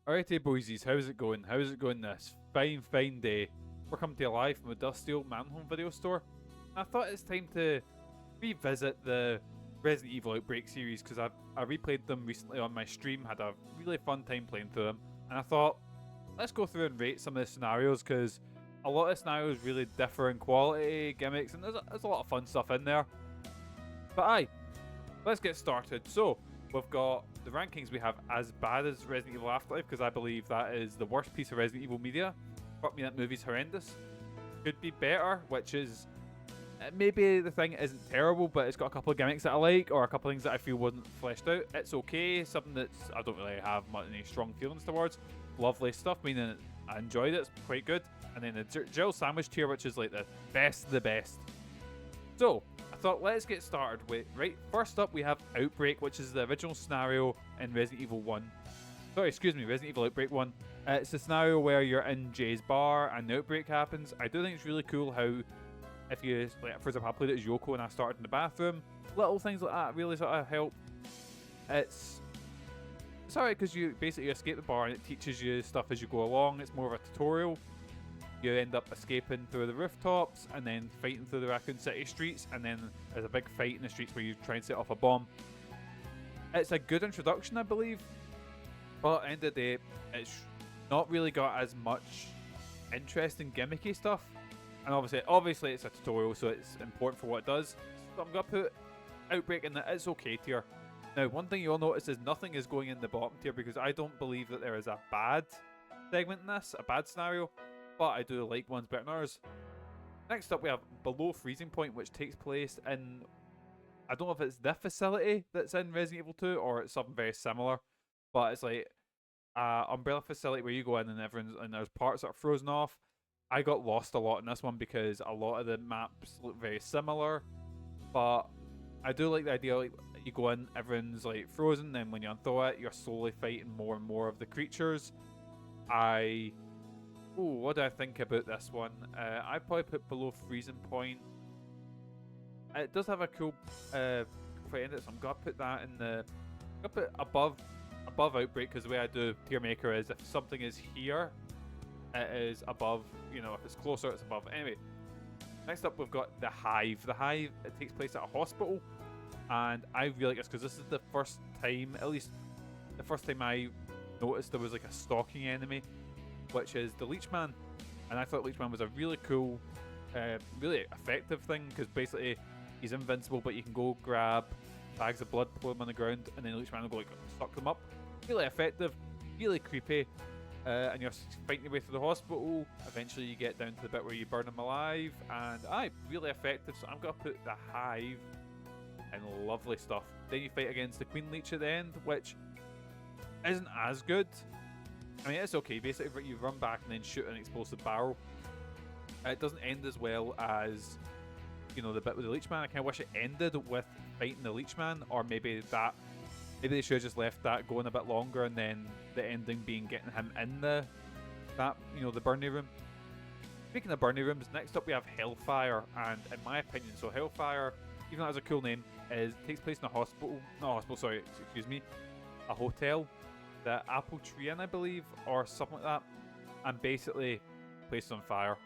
Alrighty, boysies, how's it going? How's it going this fine day? We're coming to you live from the Dusty Old Man Home Video Store. I thought it's time to revisit the Resident Evil Outbreak series because I replayed them recently on my stream, had a really fun time playing through them, and I thought, let's go through and rate some of the scenarios because a lot of scenarios really differ in quality, gimmicks, and there's a lot of fun stuff in there. But aye, let's get started. So, we've got the rankings we have as bad as Resident Evil Afterlife, because I believe that is the worst piece of Resident Evil media. Fuck me, that movie's horrendous. Could be better, which is maybe the thing isn't terrible, but it's got a couple of gimmicks that I like, or a couple of things that I feel wasn't fleshed out. It's okay, something that's I don't really have any strong feelings towards. Lovely stuff, meaning I enjoyed it, it's quite good. And then the Jill Sandwich tier, which is like the best of the best. So, I thought let's get started with, first up we have Outbreak, which is the original scenario in Resident Evil 1. Sorry, excuse me, Resident Evil Outbreak 1. It's a scenario where you're in Jay's bar and the outbreak happens. I do think it's really cool how, if you, like, for example, I played it as Yoko and I started in the bathroom. Little things like that really sort of help. It's alright because you basically escape the bar and it teaches you stuff as you go along. It's more of a tutorial. You end up escaping through the rooftops and then fighting through the Raccoon City streets, and then there's a big fight in the streets where you try and set off a bomb. It's a good introduction, I believe, but at the end of the day, it's not really got as much interesting gimmicky stuff. And obviously it's a tutorial, so it's important for what it does. So I'm going to put Outbreak in the it's okay tier. Now, one thing you'll notice is nothing is going in the bottom tier because I don't believe that there is a bad segment in this, a bad scenario. But I do like ones better than others. Next up we have Below Freezing Point, which takes place in, I don't know if it's the facility that's in Resident Evil 2 or it's something very similar, but it's like umbrella facility where you go in and there's parts that are frozen off. I got lost a lot in this one because a lot of the maps look very similar, but I do like the idea, like, you go in, everyone's like frozen, then when you unthaw it, you're slowly fighting more and more of the creatures. What do I think about this one? I probably put Below Freezing Point. It does have a cool fight in it, so I'm gonna put that in the. I'm gonna put above Outbreak because the way I do tier maker is if something is here, it is above. You know, if it's closer, it's above. Anyway, next up we've got the Hive. The Hive, it takes place at a hospital, and I really like this because this is the first time, at least the first time I noticed there was like a stalking enemy, which is the Leechman, and I thought Leechman was a really cool, really effective thing because basically he's invincible, but you can go grab bags of blood, pull them on the ground, and then Leechman will go like suck them up. Really effective, really creepy, and you're fighting your way through the hospital. Eventually, you get down to the bit where you burn them alive, and really effective. So I'm gonna put the Hive and lovely stuff. Then you fight against the Queen Leech at the end, which isn't as good. I mean, it's okay. Basically, you run back and then shoot an explosive barrel. It doesn't end as well as, you know, the bit with the Leechman. I kind of wish it ended with fighting the Leechman, or maybe they should have just left that going a bit longer, and then the ending being getting him in the Burnley room. Speaking of Burnley rooms, next up we have Hellfire, and in my opinion, so Hellfire, even though it has a cool name, takes place in a hotel. The Apple Tree Inn, I believe, or something like that, and basically placed on fire.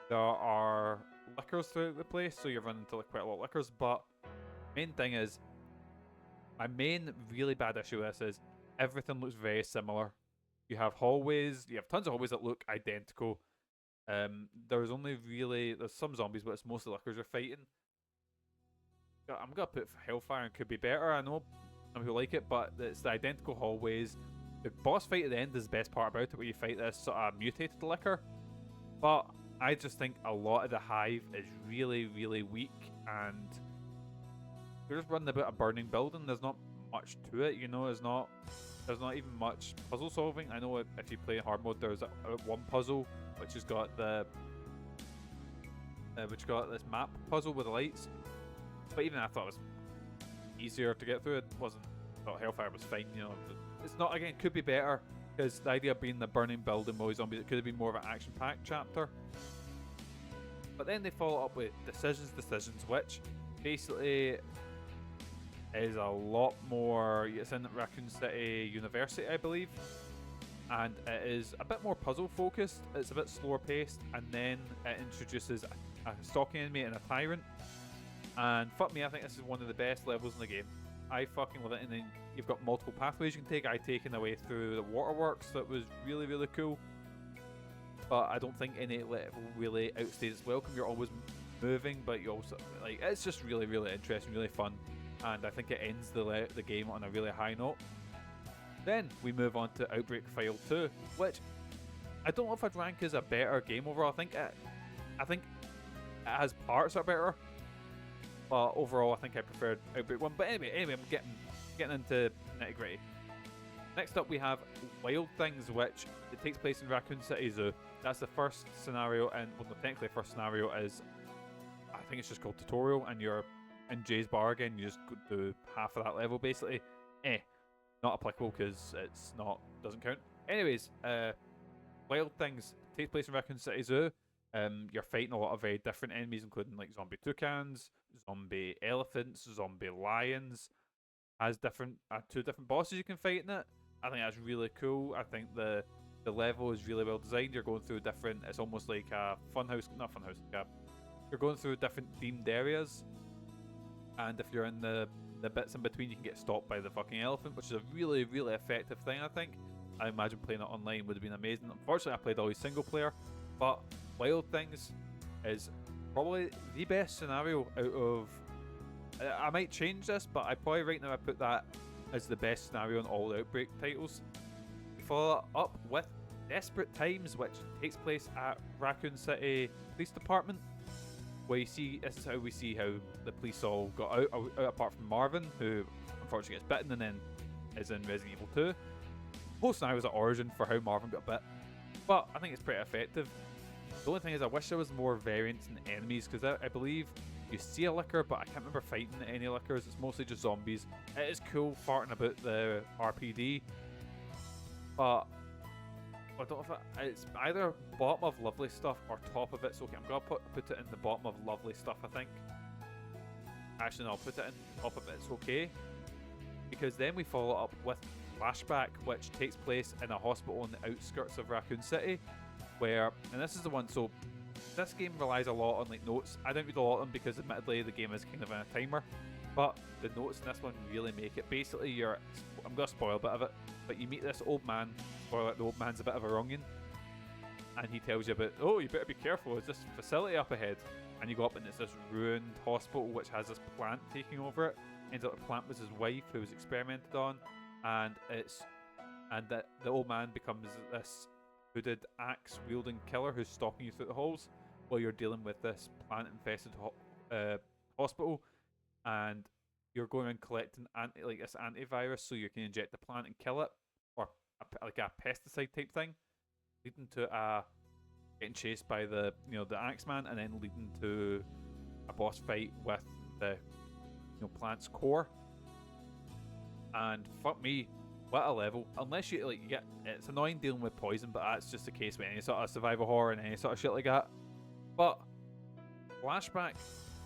There are liquors throughout the place, so you run into like quite a lot of liquors, but main thing is, my main really bad issue with this is everything looks very similar. You have hallways, you have tons of hallways that look identical. There's some zombies, but it's mostly liquors you're fighting. I'm gonna put Hellfire and could be better, I know some people like it, but it's the identical hallways. The boss fight at the end is the best part about it, where you fight this sort of mutated liquor. But I just think a lot of the Hive is really, really weak, and you're just running about a burning building. There's not much to it, you know. There's not even much puzzle solving. I know if you play in hard mode, there's one puzzle which has got this map puzzle with the lights. But even I thought it was easier to get through. It wasn't. Well, Hellfire was fine, you know. It's not, again, could be better because the idea of being the burning building with zombies, it could have been more of an action-packed chapter. But then they follow up with Decisions, which basically is a lot more. It's in Raccoon City University, I believe, and it is a bit more puzzle focused. It's a bit slower paced, and then it introduces a stalking enemy and a tyrant. And fuck me, I think this is one of the best levels in the game. I fucking love it. And then you've got multiple pathways you can take. I taken away through the waterworks. That was really, really cool. But I don't think any level really outstays its welcome. You're always moving, but you also like it's just really, really interesting, really fun. And I think it ends the game on a really high note. Then we move on to Outbreak File 2, which I don't know if I'd rank as a better game overall. I think it has parts that are better. But overall, I think I preferred Outbreak 1. But anyway, I'm getting into nitty gritty. Next up, we have Wild Things, which it takes place in Raccoon City Zoo. That's the first scenario, and well, no, technically, the first scenario is, I think it's just called tutorial, and you're in Jay's bar again. You just go do half of that level, basically. Not applicable because doesn't count. Anyways, Wild Things takes place in Raccoon City Zoo. You're fighting a lot of very different enemies, including like zombie toucans, zombie elephants, zombie lions. Has different 2 different bosses you can fight in it. I think that's really cool. I think the level is really well designed. You're going through different. It's almost like a not funhouse. You're going through different themed areas, and if you're in the bits in between, you can get stopped by the fucking elephant, which is a really, really effective thing. I think. I imagine playing it online would have been amazing. Unfortunately, I played always single player, but Wild Things is probably the best scenario out of. I might change this, but I probably right now I put that as the best scenario in all the Outbreak titles. We follow that up with Desperate Times, which takes place at Raccoon City Police Department, where this is how we see how the police all got out apart from Marvin, who unfortunately gets bitten and then is in Resident Evil 2. Whole scenario is an origin for how Marvin got bit, but I think it's pretty effective. The only thing is I wish there was more variance in enemies, because I believe you see a licker, but I can't remember fighting any lickers. It's mostly just zombies. It is cool farting about the RPD, but I don't know if it's either bottom of lovely stuff or top of it. So okay, I'm gonna put it in the bottom of lovely stuff, I think. Actually, no, I'll put it in top of it's okay, because then we follow up with Flashback, which takes place in a hospital on the outskirts of Raccoon City, where, and this is the one, so this game relies a lot on like notes. I don't read a lot of them because admittedly the game is kind of in a timer, but the notes in this one really make it. Basically, I'm gonna spoil a bit of it, but you meet this old man. Spoil it, the old man's a bit of a wrongin', and he tells you about, oh, you better be careful, there's this facility up ahead, and you go up and it's this ruined hospital which has this plant taking over it. Ends up the plant was his wife who was experimented on, and the old man becomes this hooded axe wielding killer who's stalking you through the halls while you're dealing with this plant infested hospital, and you're going around collecting this antivirus so you can inject the plant and kill it, or like a pesticide type thing, leading to getting chased by the Axeman, and then leading to a boss fight with the plant's core. And fuck me, what a level! Unless you get, it's annoying dealing with poison, but that's just the case with any sort of survival horror and any sort of shit like that. But Flashback,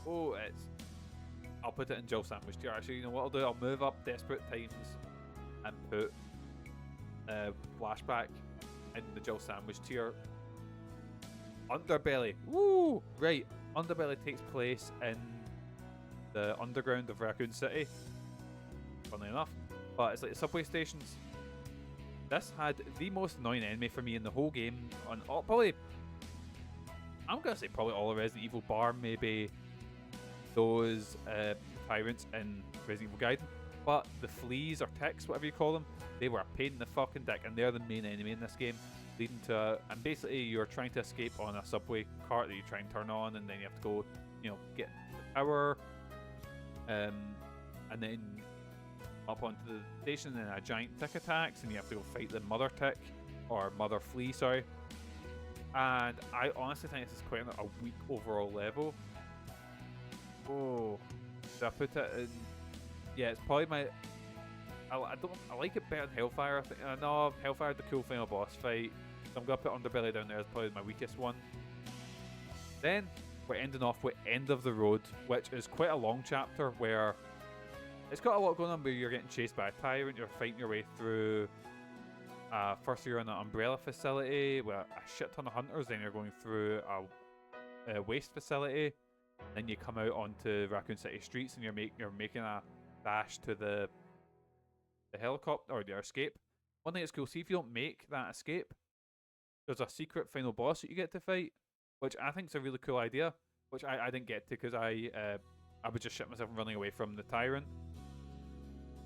I'll put it in Jill Sandwich tier. Actually, you know what I'll do? I'll move up Desperate Times and put Flashback in the Jill Sandwich tier. Underbelly, woo! Right, Underbelly takes place in the underground of Raccoon City, funnily enough, but it's like the subway stations. This had the most annoying enemy for me in the whole game, on probably, I'm gonna say probably all of Resident Evil, bar maybe those tyrants in Resident Evil Gaiden, but the fleas or ticks, whatever you call them, they were a pain in the fucking dick, and they're the main enemy in this game, leading to and basically you're trying to escape on a subway cart that you try and turn on, and then you have to go, get the power, and then up onto the station, and a giant tick attacks, and you have to go fight the mother tick, or mother flea, sorry. And I honestly think this is quite a weak overall level. Oh, so I put it in. Yeah, it's probably my. I like it better than Hellfire. I know Hellfire had the cool final boss fight, so I'm gonna put Underbelly down there as probably my weakest one. Then we're ending off with End of the Road, which is quite a long chapter where it's got a lot going on, where you're getting chased by a tyrant, you're fighting your way through First you're in an umbrella facility with a shit ton of hunters, then you're going through a waste facility, then you come out onto Raccoon City streets and you're making a dash to the helicopter or your escape. One thing that's cool, see if you don't make that escape, there's a secret final boss that you get to fight, which I think is a really cool idea, which I didn't get to because I would just shit myself running away from the tyrant.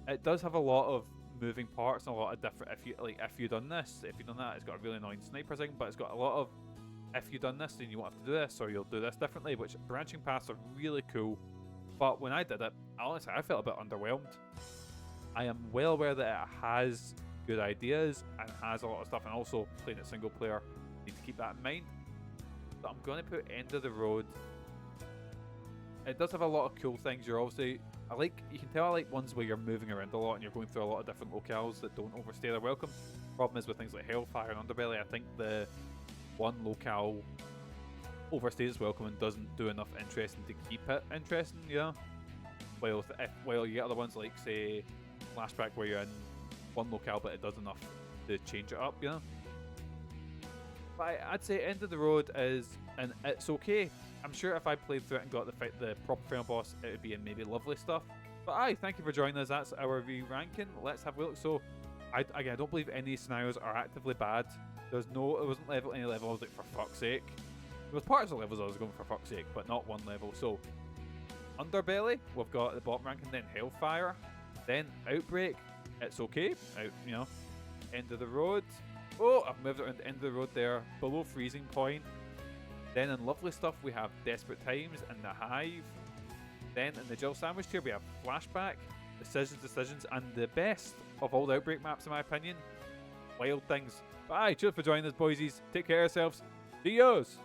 It does have a lot of moving parts and a lot of different. If you've done this, if you've done that, it's got a really annoying sniper thing, but it's got a lot of. If you've done this, then you won't have to do this, or you'll do this differently. Which branching paths are really cool. But when I did it, honestly, I felt a bit underwhelmed. I am well aware that it has good ideas and has a lot of stuff, and also playing it single player, you need to keep that in mind. But I'm going to put End of the Road. It does have a lot of cool things. You can tell I like ones where you're moving around a lot and you're going through a lot of different locales that don't overstay their welcome. Problem is with things like Hellfire and Underbelly, I think the one locale overstays its welcome and doesn't do enough interesting to keep it interesting, you know? While you get other ones like, say, Flashback, where you're in one locale but it does enough to change it up, you know? But I'd say End of the Road and it's okay. I'm sure if I played through it and got the proper final boss, it would be in maybe lovely stuff. But aye, thank you for joining us. That's our re-ranking. Let's have a look. So, I don't believe any scenarios are actively bad. It wasn't any level I was like, for fuck's sake. There was parts of the levels I was going for fuck's sake, but not one level. So, Underbelly, we've got the bottom ranking, then Hellfire, then Outbreak, it's okay, End of the Road. Oh, I've moved it around the End of the Road there, below freezing point. Then in lovely stuff we have Desperate Times and The Hive. Then in the Jill Sandwich tier we have Flashback, Decisions, and the best of all the Outbreak maps in my opinion, Wild Things. Bye, cheers for joining us, boysies. Take care of yourselves. See yous!